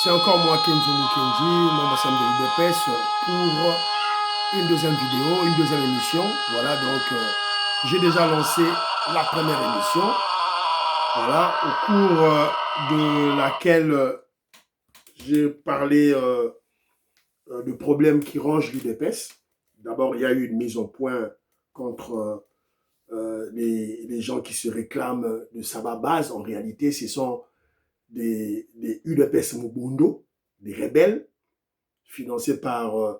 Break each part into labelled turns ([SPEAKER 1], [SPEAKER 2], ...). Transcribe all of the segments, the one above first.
[SPEAKER 1] C'est encore moi, Kenzo Mukendi, membre Sam de l'UDPS, pour une deuxième vidéo, une deuxième émission. Voilà, donc j'ai déjà lancé la première émission, voilà, au cours de laquelle j'ai parlé de problèmes qui rongent l'UDPS. D'abord, il y a eu une mise au point contre les gens qui se réclament de Saba Base. En réalité, ce sont des UDPS Mubundo, des rebelles, financés par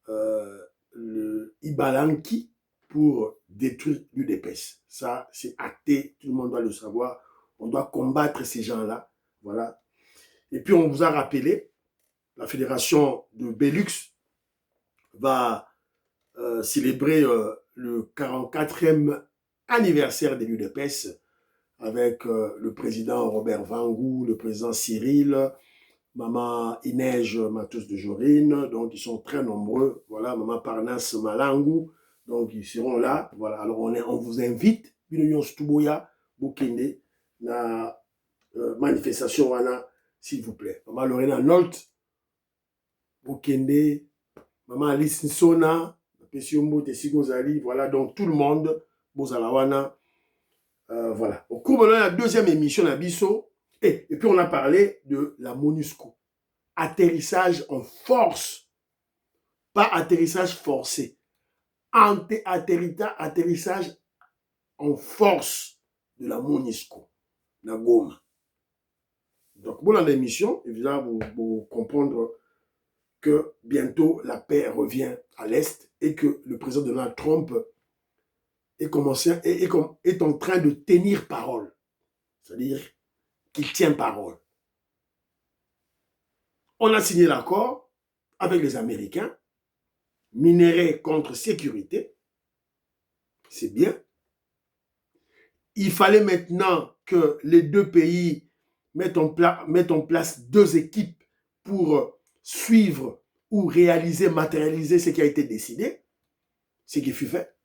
[SPEAKER 1] le Ibalanki pour détruire l'UDPS. Ça, c'est acté, tout le monde doit le savoir. On doit combattre ces gens-là. Voilà. Et puis, on vous a rappelé, la fédération de Belux va célébrer le 44e anniversaire de l'UDPS avec le président Robert Vangou, le président Cyril, maman Inej Matos de Jorine, donc ils sont très nombreux, voilà, maman Parnas Malangou, donc ils seront là, voilà, alors on vous invite, Binounion Stuboya, Bukende, na manifestation, voilà, s'il vous plaît. Maman Lorena Nolt, Bukende, maman Alice Nsona, Pesiombo Tessigozali, voilà, donc tout le monde, Bozalawana, voilà. Au cours de la deuxième émission, Nabiso, et puis on a parlé de la MONUSCO. Atterrissage en force, pas atterrissage forcé. Atterrissage en force de la MONUSCO, la Goma. Donc, bon, dans l'émission, évidemment, vous comprendre que bientôt la paix revient à l'Est et que le président Donald Trump est en train de tenir parole. C'est-à-dire qu'il tient parole. On a signé l'accord avec les Américains, minerais contre sécurité, c'est bien. Il fallait maintenant que les deux pays mettent en place deux équipes pour suivre ou réaliser, matérialiser ce qui a été décidé, ce qui fut fait.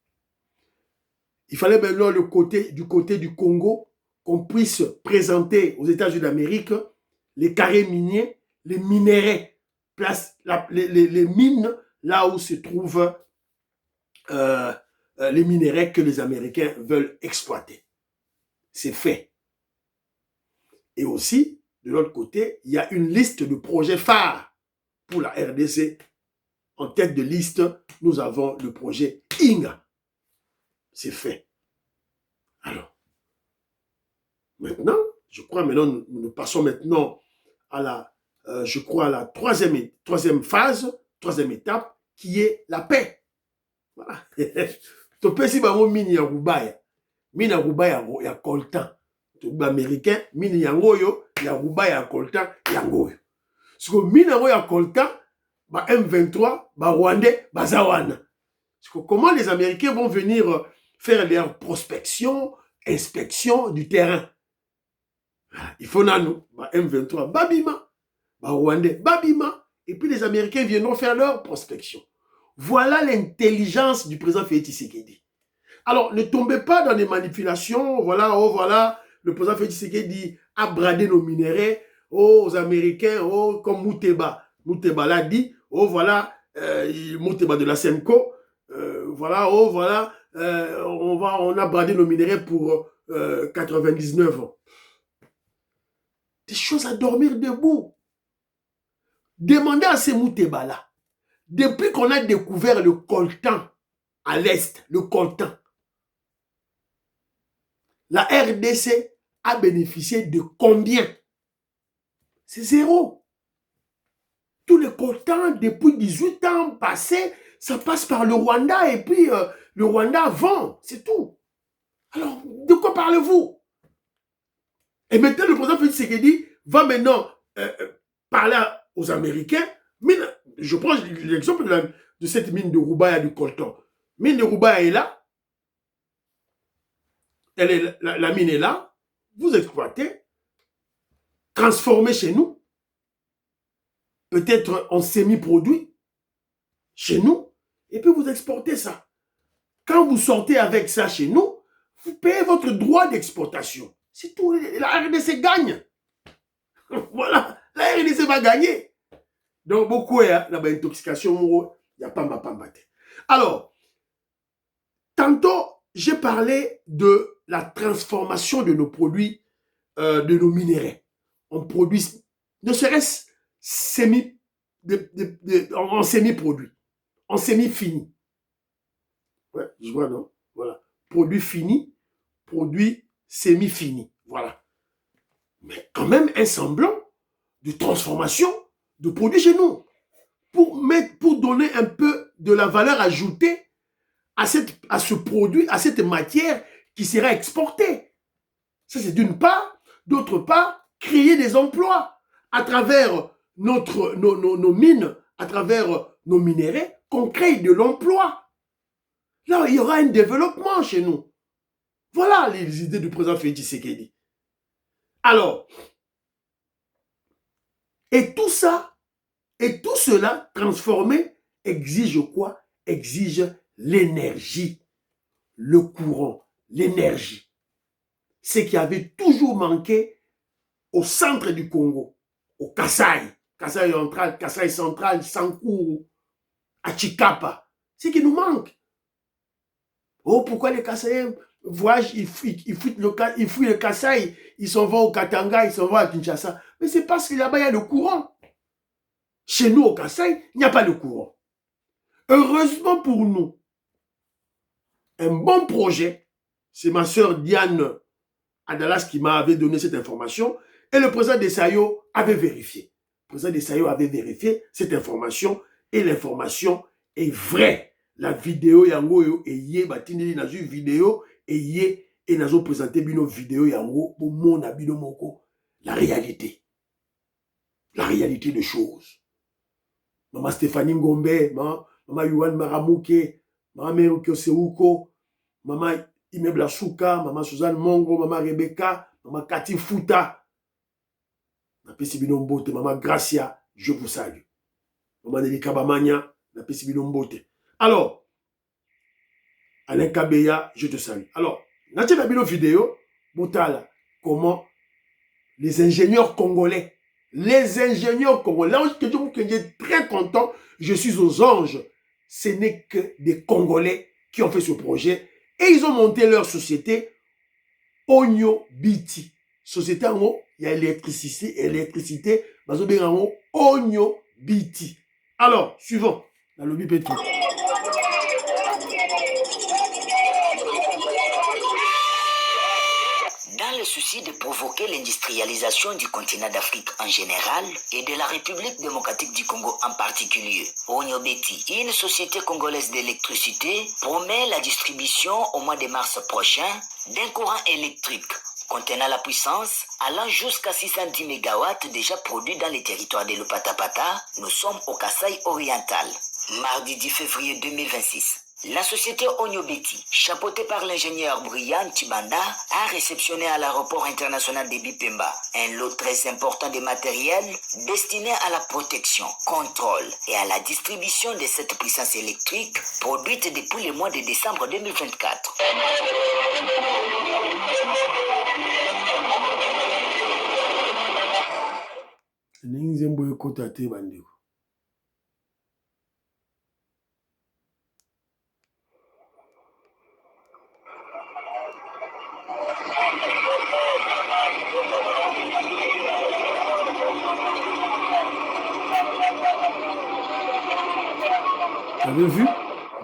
[SPEAKER 1] Il fallait maintenant du côté du Congo qu'on puisse présenter aux États-Unis d'Amérique les carrés miniers, les minéraux, les mines là où se trouvent les minéraux que les Américains veulent exploiter. C'est fait. Et aussi, de l'autre côté, il y a une liste de projets phares pour la RDC. En tête de liste, nous avons le projet INGA. C'est fait. Alors, maintenant, je crois maintenant, nous passons maintenant à la troisième phase, troisième étape, qui est la paix. Voilà. Topesi bango mini ya Rubaya. Mini ya Rubaya ya coltan. Toba américain, mini yango yo ya Rubaya ya coltan yango yo. Siko mini yango ya coltan, ba M23, ba Rwandais, ba Zawana. Siko comment les Américains vont venir faire leur prospection, inspection du terrain. Il faut nanou, ba M23, babima, ba Rwandais, babima, et puis les Américains viendront faire leur prospection. Voilà l'intelligence du président Félix Tshisekedi. Alors, ne tombez pas dans des manipulations. Voilà, oh voilà, le président Félix Tshisekedi a bradé nos minéraux. Oh, aux Américains, oh, comme Mouteba. Mouteba l'a dit. Oh, voilà, Mouteba de la SEMCO. Voilà, oh, voilà, on a bradé nos minéraux pour 99 ans. Des choses à dormir debout. Demandez à ces Mouteba-là. Depuis qu'on a découvert le coltan à l'Est, le coltan, la RDC a bénéficié de combien? C'est zéro. Tous les coltans, depuis 18 ans passés, ça passe par le Rwanda et puis le Rwanda vend, c'est tout. Alors, de quoi parlez-vous? Et maintenant, le président Félix Tshisekedi va maintenant parler aux Américains. Je prends l'exemple de cette mine de Rubaya du coltan. Mine de Rubaya est là. La mine est là. Vous exploitez. Transformez chez nous. Peut-être en semi-produit. Chez nous. Et puis vous exportez ça. Quand vous sortez avec ça chez nous, vous payez votre droit d'exportation. C'est tout. La RDC gagne. Voilà. La RDC RDC va gagner. Donc, beaucoup, il y a une intoxication, il y a pas. Alors, tantôt, j'ai parlé de la transformation de nos produits, de nos minéraux. On produit, ne serait-ce en semi-produit, en semi-fini. Ouais, je vois, non? Voilà. Produit fini, produit semi-fini. Voilà. Mais quand même un semblant de transformation de produits chez nous. Pour donner un peu de la valeur ajoutée à ce produit, à cette matière qui sera exportée. Ça, c'est d'une part. D'autre part, créer des emplois à travers nos mines, à travers nos minéraux, qu'on crée de l'emploi. Là, il y aura un développement chez nous. Voilà les idées du président Félix Tshisekedi. Alors, et tout ça, et tout cela transformé exige quoi? Exige l'énergie, le courant, l'énergie. Ce qui avait toujours manqué au centre du Congo, au Kasaï, Kasaï central, Sankuru, à Chikapa. Ce qui nous manque. Oh, pourquoi les Kasaïens voyagent, ils fuient le Kasaï, ils s'en vont au Katanga, ils s'en vont à Kinshasa. Mais c'est parce que là-bas, il y a le courant. Chez nous, au Kasaï, il n'y a pas de courant. Heureusement pour nous, un bon projet, c'est ma sœur Diane Adalas qui m'avait donné cette information, et le président Desailly avait vérifié. Le président Desailly avait vérifié cette information, et l'information est vraie. La vidéo yango et yé batini na une vidéo et yé et nazo présenté bino vidéo yango pour mon abino moko la réalité des choses. Maman Stéphanie Ngombe, maman Yuan Maramouke, maman Meruko Seuko, maman Imebla Souka, maman Suzanne Mongo, maman Rebecca, maman Cathy Fouta, maman Gracia, je vous salue. Maman Nelika Bamania, alors, Alain Kabeya, je te salue. Alors, dans cette vidéo, Boutala, comment les ingénieurs congolais, là je suis très content, je suis aux anges. Ce n'est que des Congolais qui ont fait ce projet et ils ont monté leur société Onyo Biti. Société en haut, il y a électricité, Onyo Biti. Alors, suivant, dans le lobby tout.
[SPEAKER 2] Dans le souci de provoquer l'industrialisation du continent d'Afrique en général et de la République démocratique du Congo en particulier, Onyobeti, une société congolaise d'électricité, promet la distribution au mois de mars prochain d'un courant électrique contenant la puissance allant jusqu'à 610 MW déjà produit dans les territoires de l'Opatapata. Nous sommes au Kasaï oriental. Mardi 10 février 2026. La société Onyobeti, chapeautée par l'ingénieur Brian Tibanda, a réceptionné à l'aéroport international de Bipemba un lot très important de matériel destiné à la protection, contrôle et à la distribution de cette puissance électrique produite depuis le mois de décembre 2024.
[SPEAKER 1] Vous avez vu?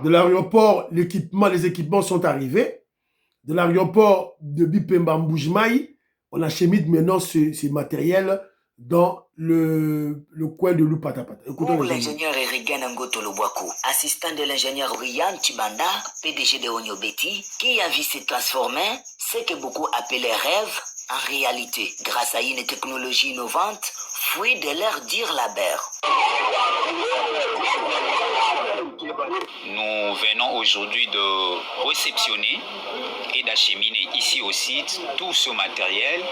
[SPEAKER 1] De l'aéroport, les équipements sont arrivés. De l'aéroport de Bipemba Mboujmaï, on achemine maintenant ces matériels dans le coin de l'Upatapata.
[SPEAKER 2] Pour l'ingénieur Erigan Ngoto Lobwaku, assistant de l'ingénieur Brian Tibanda, PDG de Onyobeti, qui a vu se transformer ce que beaucoup appelaient rêve en réalité, grâce à une technologie innovante, fruit de leur dire labeur.
[SPEAKER 3] Nous venons aujourd'hui de réceptionner et d'acheminer ici au site tout ce matériel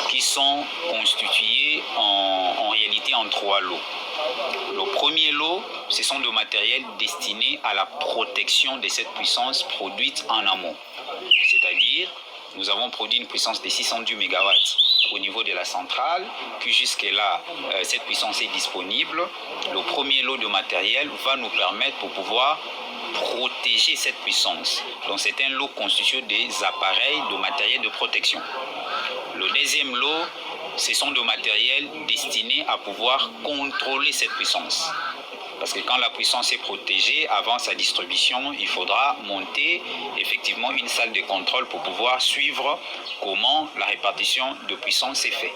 [SPEAKER 3] qui sont constitués en réalité en 3 lots. Le premier lot, ce sont des matériels destinés à la protection de cette puissance produite en amont, c'est-à-dire nous avons produit une puissance de 610 MW au niveau de la centrale, puis jusque-là, cette puissance est disponible. Le premier lot de matériel va nous permettre pour pouvoir protéger cette puissance. Donc c'est un lot constitué des appareils de matériel de protection. Le deuxième lot, ce sont des matériels destinés à pouvoir contrôler cette puissance. Parce que quand la puissance est protégée, avant sa distribution, il faudra monter effectivement une salle de contrôle pour pouvoir suivre comment la répartition de puissance est faite.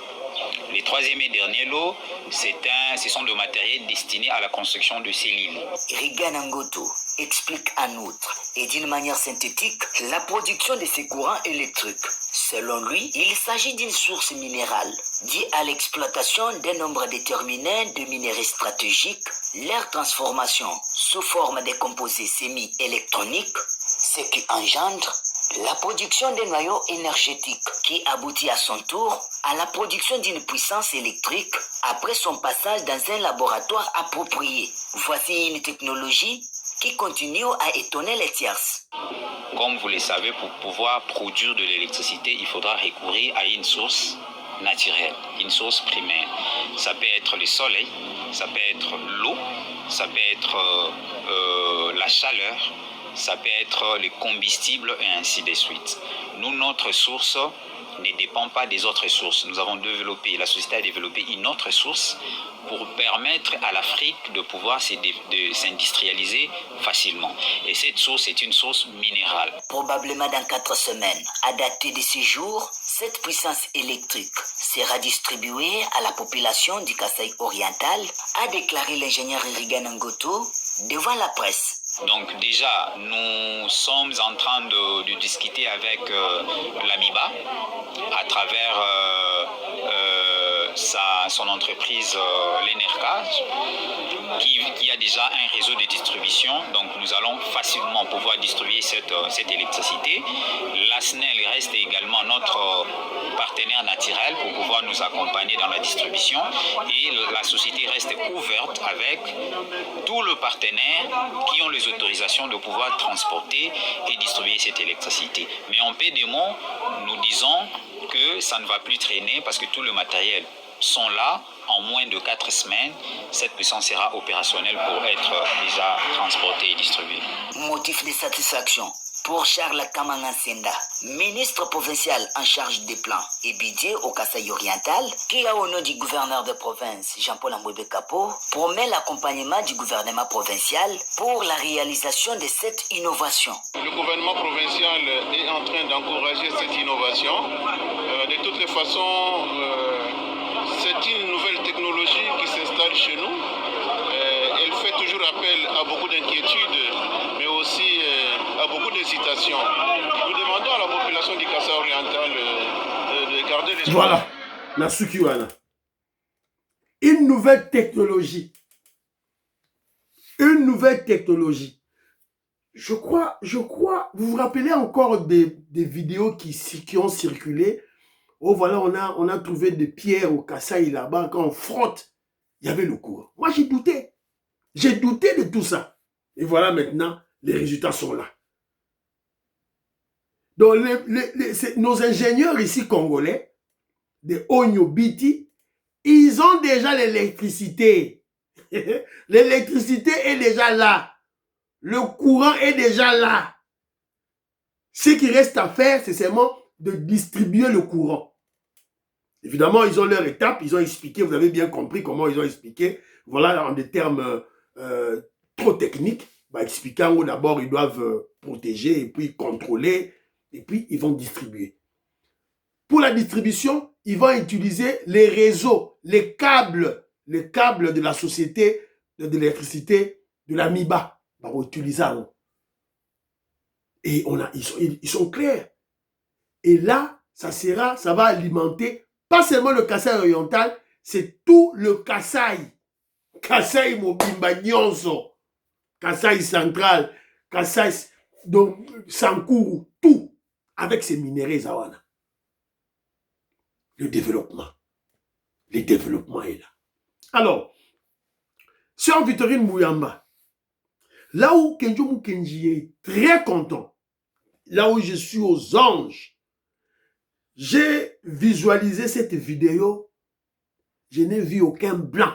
[SPEAKER 3] Les troisième et dernier lot, ce sont des matériels destinés à la construction de cellules.
[SPEAKER 2] Rigana Ngoto explique en outre, et d'une manière synthétique, la production de ces courants électriques. Selon lui, il s'agit d'une source minérale, due à l'exploitation d'un nombre déterminé de minéraux stratégiques, leur transformation sous forme de composés semi-électroniques, ce qui engendre la production des noyaux énergétiques qui aboutit à son tour à la production d'une puissance électrique après son passage dans un laboratoire approprié. Voici une technologie qui continue à étonner les tierces.
[SPEAKER 3] Comme vous le savez, pour pouvoir produire de l'électricité, il faudra recourir à une source naturelle, une source primaire. Ça peut être le soleil, ça peut être l'eau, ça peut être la chaleur, ça peut être le combustible et ainsi de suite. Nous, notre source ne dépend pas des autres sources. Nous avons développé, la société a développé une autre source pour permettre à l'Afrique de pouvoir s'industrialiser facilement. Et cette source est une source minérale.
[SPEAKER 2] Probablement dans 4 semaines, à dater de ce jour, cette puissance électrique sera distribuée à la population du Kasaï oriental, a déclaré l'ingénieur Rigana Ngoto devant la presse.
[SPEAKER 3] Donc déjà, nous sommes en train de discuter avec l'AMIBA à travers son entreprise, l'ENERCA, qui a déjà un réseau de distribution. Donc nous allons facilement pouvoir distribuer cette électricité. L'ASNEL reste également notre partenaire naturel pour pouvoir nous accompagner dans la distribution. Et la société reste ouverte avec tous les partenaires qui ont les autorisations de pouvoir transporter et distribuer cette électricité. Mais en peu de mots, nous disons que ça ne va plus traîner parce que tout le matériel sont là. En moins de 4 semaines, cette puissance sera opérationnelle pour être déjà transportée et distribuée.
[SPEAKER 2] Motif de satisfaction pour Charles Kamangansenda, ministre provincial en charge des plans et budget au Kasaï oriental, qui a au nom du gouverneur de province Jean-Paul Ambwebe Kapo promet l'accompagnement du gouvernement provincial pour la réalisation de cette innovation.
[SPEAKER 4] Le gouvernement provincial est en train d'encourager cette innovation. De toutes les façons, c'est une nouvelle technologie qui s'installe chez nous. Elle fait toujours appel à beaucoup d'inquiétudes, mais aussi à beaucoup d'hésitation. Nous demandons à la population du Kasaï oriental de garder les...
[SPEAKER 1] Voilà, Nasukiwana. Une nouvelle technologie. Une nouvelle technologie. Je crois, vous vous rappelez encore des vidéos qui ont circulé. Oh voilà, on a trouvé des pierres au Kasaï là-bas. Quand on frotte, il y avait le courant. Moi, j'ai douté. J'ai douté de tout ça. Et voilà maintenant, les résultats sont là. Donc, nos ingénieurs ici congolais, des Onyobiti, ils ont déjà l'électricité. L'électricité est déjà là. Le courant est déjà là. Ce qui reste à faire, c'est seulement de distribuer le courant. Évidemment, ils ont leur étape, ils ont expliqué, vous avez bien compris comment ils ont expliqué. Voilà, en des termes trop techniques, expliquant où d'abord ils doivent protéger et puis contrôler, et puis ils vont distribuer. Pour la distribution, ils vont utiliser les réseaux, les câbles de la société de l'électricité, de la MIBA. Et ils sont clairs. Et là, ça va alimenter pas seulement le Kasaï oriental, c'est tout le Kasaï. Kasaï Mobimba Nyonso, Kasaï central, Kasaï Sankuru, tout avec ces minéraux Zawana. Le développement est là. Alors, Sœur Victorine Mouyamba, là où Kenjo Mukenji est très content, là où je suis aux anges, j'ai visualisé cette vidéo, je n'ai vu aucun blanc,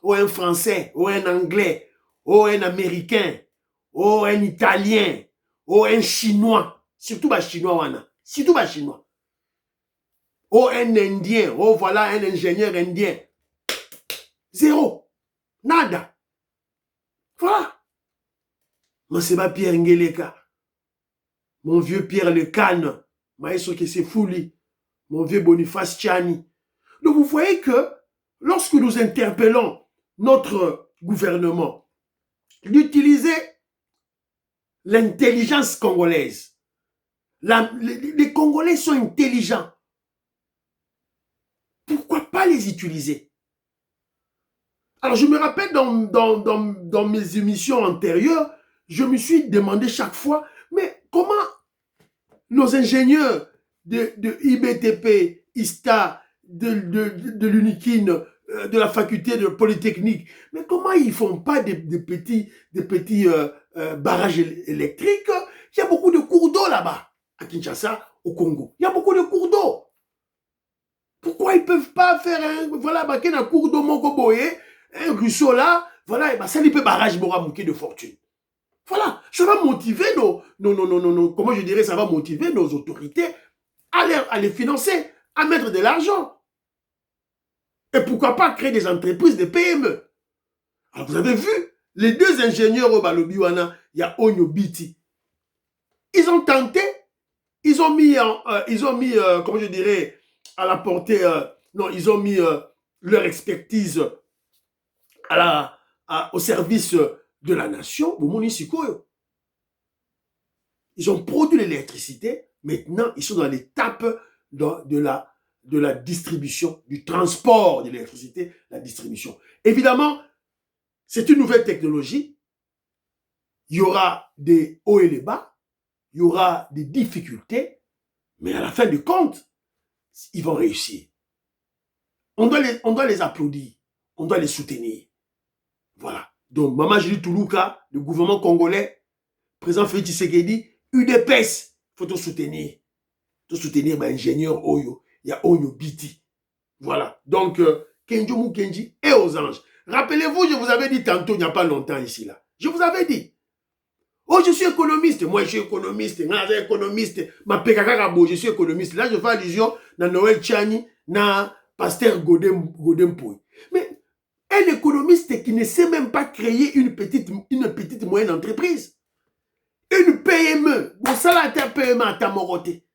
[SPEAKER 1] ou un français, ou un anglais, ou un américain, ou un italien, ou un chinois, surtout les chinois, surtout les chinois, ou un indien, ou voilà un ingénieur indien. Zéro, nada. Voilà. Moi, c'est pas Pierre Ngeleka. Mon vieux Pierre Le Canne, Maestro qui s'est fouli, mon vieux Boniface Tchani. Donc vous voyez que lorsque nous interpellons notre gouvernement d'utiliser l'intelligence congolaise, les Congolais sont intelligents. Pourquoi pas les utiliser? Alors je me rappelle dans mes émissions antérieures, je me suis demandé chaque fois, mais comment nos ingénieurs de IBTP, ISTA, de l'UNIKIN, de la faculté de Polytechnique, mais comment ils ne font pas des petits barrages électriques? Il y a beaucoup de cours d'eau là-bas, à Kinshasa, au Congo. Il y a beaucoup de cours d'eau. Pourquoi ils ne peuvent pas faire un cours d'eau Mokoboye, un ruisseau là, voilà, et ça, il peut barrage Moramouké de fortune. Voilà, ça va motiver comment je dirais, ça va motiver nos autorités à les financer, à mettre de l'argent. Et pourquoi pas créer des entreprises, des PME. Alors vous avez vu, les deux ingénieurs au Balobiwana, il y a Onyo Biti. Ils ont tenté, ils ont mis, comment je dirais, à la portée, ils ont mis leur expertise au service de la nation. Ils ont produit l'électricité. Maintenant, ils sont dans l'étape de la distribution, du transport de l'électricité, la distribution. Évidemment, c'est une nouvelle technologie. Il y aura des hauts et des bas. Il y aura des difficultés. Mais à la fin du compte, ils vont réussir. On doit les applaudir. On doit les soutenir. Voilà. Donc, Maman Julie Toulouka, le gouvernement congolais, président Félix Tshisekedi, UDPS, il faut te soutenir. Il faut soutenir l'ingénieur Oyo. Il y a Oyo Biti. Voilà. Donc, Kenjo Mukenji et aux anges. Rappelez-vous, je vous avais dit tantôt, il n'y a pas longtemps ici, là. Je vous avais dit. Oh, je suis économiste. Moi, je suis économiste. Je suis économiste. Là, je fais allusion à Noël Tchani, à Pasteur Godem. Mais un économiste qui ne sait même pas créer une petite moyenne entreprise. Une PME. Bon, ça là, t'es PME à ta moroté.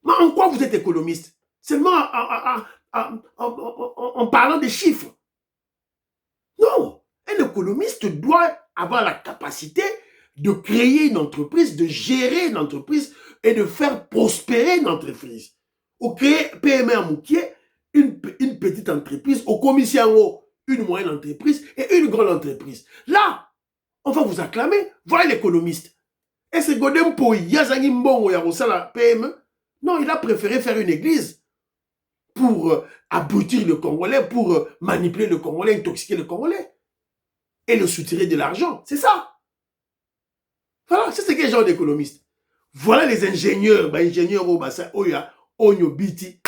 [SPEAKER 1] Mais en quoi vous êtes économiste? Seulement en parlant des chiffres. Non. Un économiste doit avoir la capacité de créer une entreprise, de gérer une entreprise et de faire prospérer une entreprise. Ou créer PME à Moukié, une petite entreprise, au commissaire, une moyenne entreprise et une grande entreprise. Là, on va vous acclamer. Voilà l'économiste. Et c'est Godem Poy, Yazangi Mbongo Yarosala PME. Non, il a préféré faire une église pour abrutir le Congolais, pour manipuler le Congolais, intoxiquer le Congolais et le soutirer de l'argent. C'est ça. Voilà, c'est ce qu'est le genre d'économiste. Voilà les ingénieurs, ingénieurs au bassin, Oya, Onyo Biti,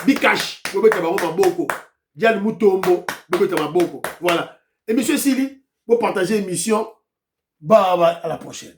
[SPEAKER 1] Bikash, Bobeta Maboko, Dial Mutombo, Bobeta Maboko. Voilà. Et monsieur Sili, vous partagez l'émission. Bah, à la prochaine.